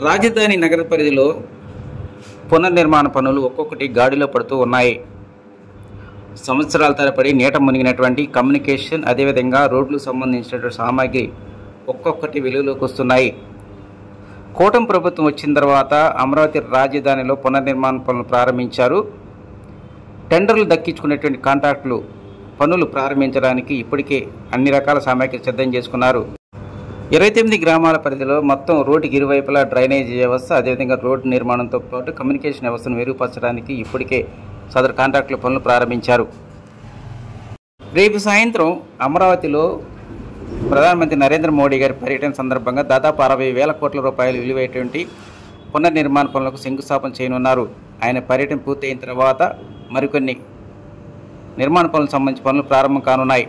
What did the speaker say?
రాజధాని నగర పరిధిలో పునర్నిర్మాణ పనులు ఒక్కొక్కటి గాడిలో పడుతూ ఉన్నాయి. సంవత్సరాల తరబడి నీట మునిగినటువంటి కమ్యూనికేషన్, అదేవిధంగా రోడ్లకు సంబంధించినటువంటి సామాగ్రి ఒక్కొక్కటి వెలుగులోకి వస్తున్నాయి. కూటమి ప్రభుత్వం వచ్చిన తర్వాత అమరావతి రాజధానిలో పునర్నిర్మాణ పనులు ప్రారంభించారు. టెండర్లు దక్కించుకునేటువంటి కాంట్రాక్టులు పనులు ప్రారంభించడానికి ఇప్పటికే అన్ని రకాల సామాగ్రి సిద్ధం చేసుకున్నారు. 29 గ్రామాల పరిధిలో మొత్తం రోడ్డుకి ఇరువైపులా డ్రైనేజీ వ్యవస్థ, అదేవిధంగా రోడ్డు నిర్మాణంతో పాటు కమ్యూనికేషన్ వ్యవస్థను మెరుగుపరచడానికి ఇప్పటికే సదరు కాంట్రాక్టుల పనులు ప్రారంభించారు. రేపు సాయంత్రం అమరావతిలో ప్రధానమంత్రి నరేంద్ర మోడీ గారి పర్యటన సందర్భంగా దాదాపు 60,000 కోట్ల రూపాయలు విలువైనటువంటి పునర్నిర్మాణ పనులకు శంకుస్థాపన చేయనున్నారు. ఆయన పర్యటన పూర్తయిన తర్వాత మరికొన్ని నిర్మాణ పనులకు సంబంధించిన పనులు ప్రారంభం కానున్నాయి.